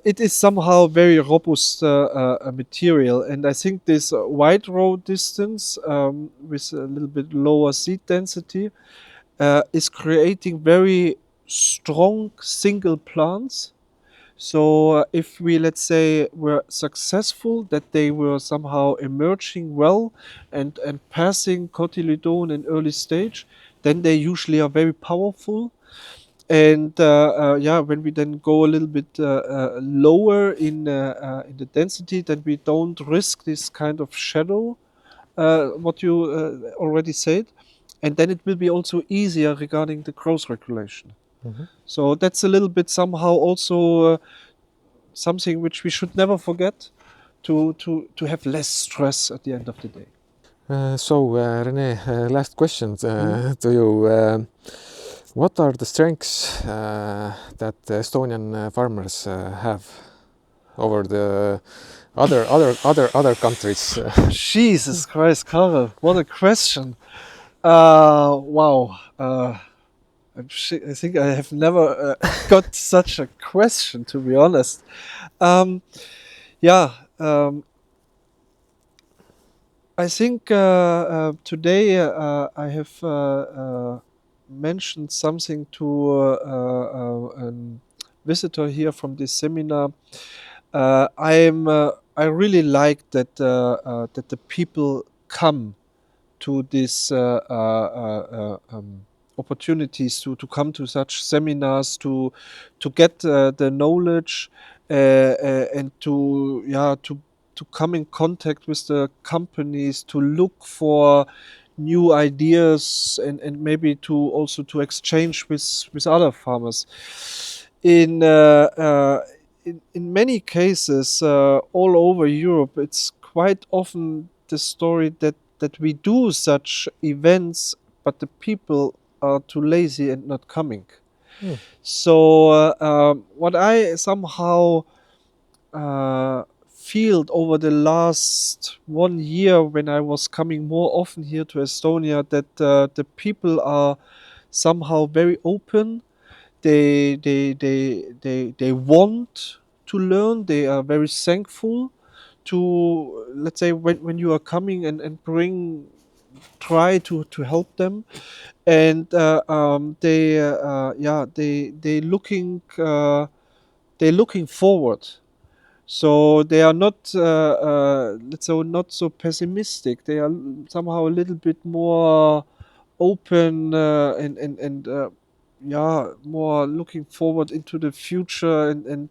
it is somehow very robust material. And I think this wide row distance with a little bit lower seed density is creating very strong single plants. So if we, let's say, were successful, that they were somehow emerging well and passing cotyledon in early stage, then they usually are very powerful. And yeah, when we then go a little bit lower in the density, then we don't risk this kind of shadow, what you already said, and then it will be also easier regarding the growth regulation. So that's a little bit somehow also something which we should never forget, to have less stress at the end of the day. Rene, last question to you. What are the strengths that Estonian farmers have over the other countries? Jesus Christ, Karel, what a question! Wow. I think I have never got such a question, to be honest. Yeah, I think today I have mentioned something to a visitor here from this seminar. I really like that that the people come to these opportunities to come to such seminars, to get the knowledge, and to come in contact with the companies, to look for new ideas, and maybe to also to exchange with other farmers. In in many cases all over Europe, it's quite often the story that we do such events, but the people are too lazy and not coming. So what I somehow feel over the last 1 year, when I was coming more often here to Estonia, that the people are somehow very open. They want to learn. They are very thankful to, let's say, when you are coming and try to help them. And they looking forward. So they are not, let's say, not so pessimistic. They are somehow a little bit more open, and yeah, more looking forward into the future, and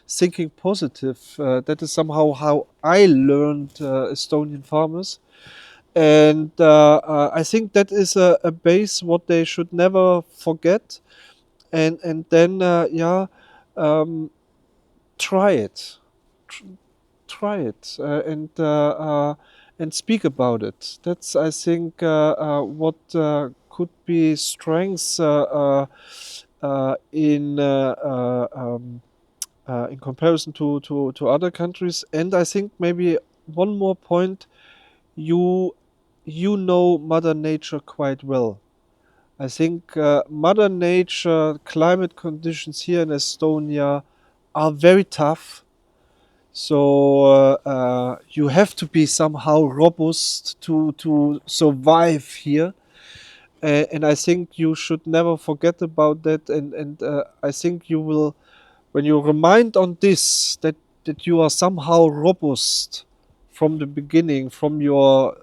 thinking positive. That is somehow how I learned Estonian farmers. And I think that is a base what they should never forget. And then um, try it. Try it, and speak about it. That's, I think, what could be strengths in comparison to other countries. And I think maybe one more point: you you know Mother Nature quite well. I think Mother Nature, climate conditions here in Estonia are very tough. So you have to be somehow robust to survive here. And I think you should never forget about that. And I think you will, when you remind on this, that you are somehow robust from the beginning, from your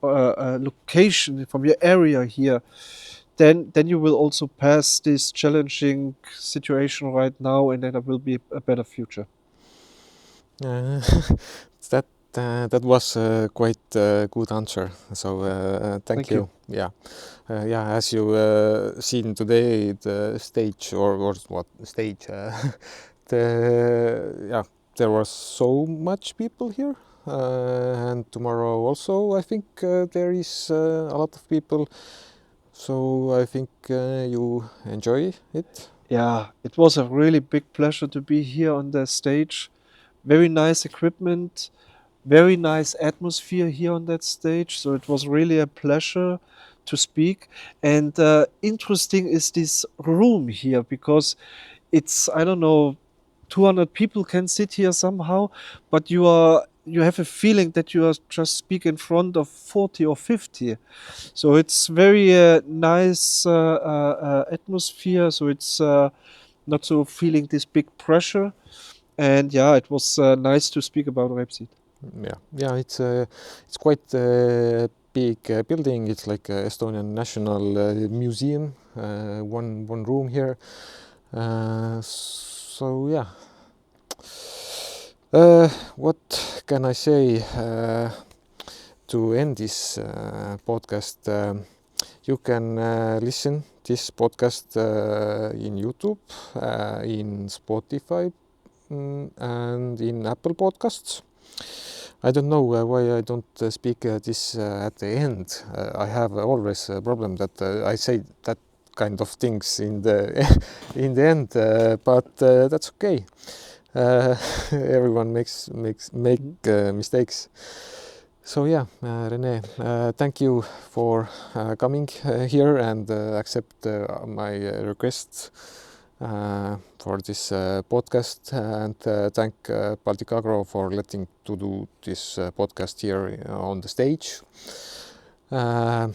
location, from your area here, then you will also pass this challenging situation right now, and then there will be a better future. Uh, that that was quite a good answer. So thank you. Yeah, yeah. As you seen today, the stage or what stage? Yeah, there was so much people here, and tomorrow also I think there is a lot of people. So I think you enjoy it. Yeah, it was a really big pleasure to be here on the stage. Very nice equipment, very nice atmosphere here on that stage. So it was really a pleasure to speak. And interesting is this room here because it's, I don't know, 200 people can sit here somehow, but you have a feeling that you are just speak in front of 40 or 50. So it's very nice atmosphere. So it's not so feeling this big pressure. And yeah, it was nice to speak about rapeseed. Yeah, it's quite a big building. It's like Estonian National Museum, one room here. So yeah, what can I say to end this podcast? You can listen this podcast in YouTube, in Spotify, and in Apple Podcasts. I don't know why I don't speak this at the end. I have always a problem that I say that kind of things in the in the end, but that's okay. Everyone make mistakes. So yeah, Rene, thank you for coming here and accept my request for this podcast, and thank Baltic Agro for letting to do this podcast here on the stage. Yeah.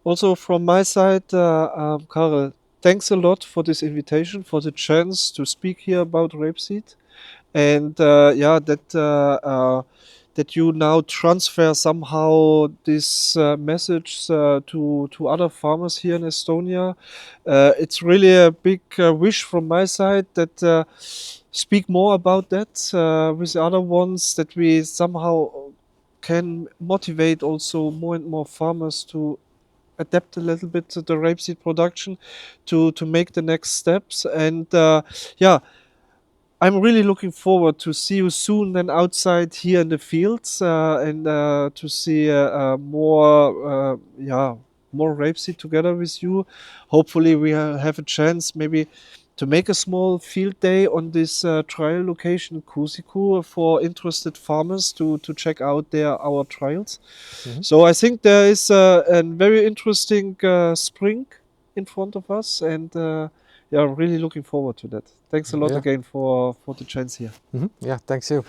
Also from my side, Karel, thanks a lot for this invitation, for the chance to speak here about rapeseed, and yeah, that you now transfer somehow this message to other farmers here in Estonia. It's really a big wish from my side that speak more about that with the other ones, that we somehow can motivate also more and more farmers to adapt a little bit to the rapeseed production, to make the next steps. And yeah, I'm really looking forward to see you soon then outside here in the fields, and to see more rapeseed together with you. Hopefully we have a chance maybe to make a small field day on this trial location in Kuusiku for interested farmers to check out our trials. So I think there is a very interesting spring in front of us, and yeah, really looking forward to that. Thanks a lot Yeah. again for the chance here. Yeah, thanks you.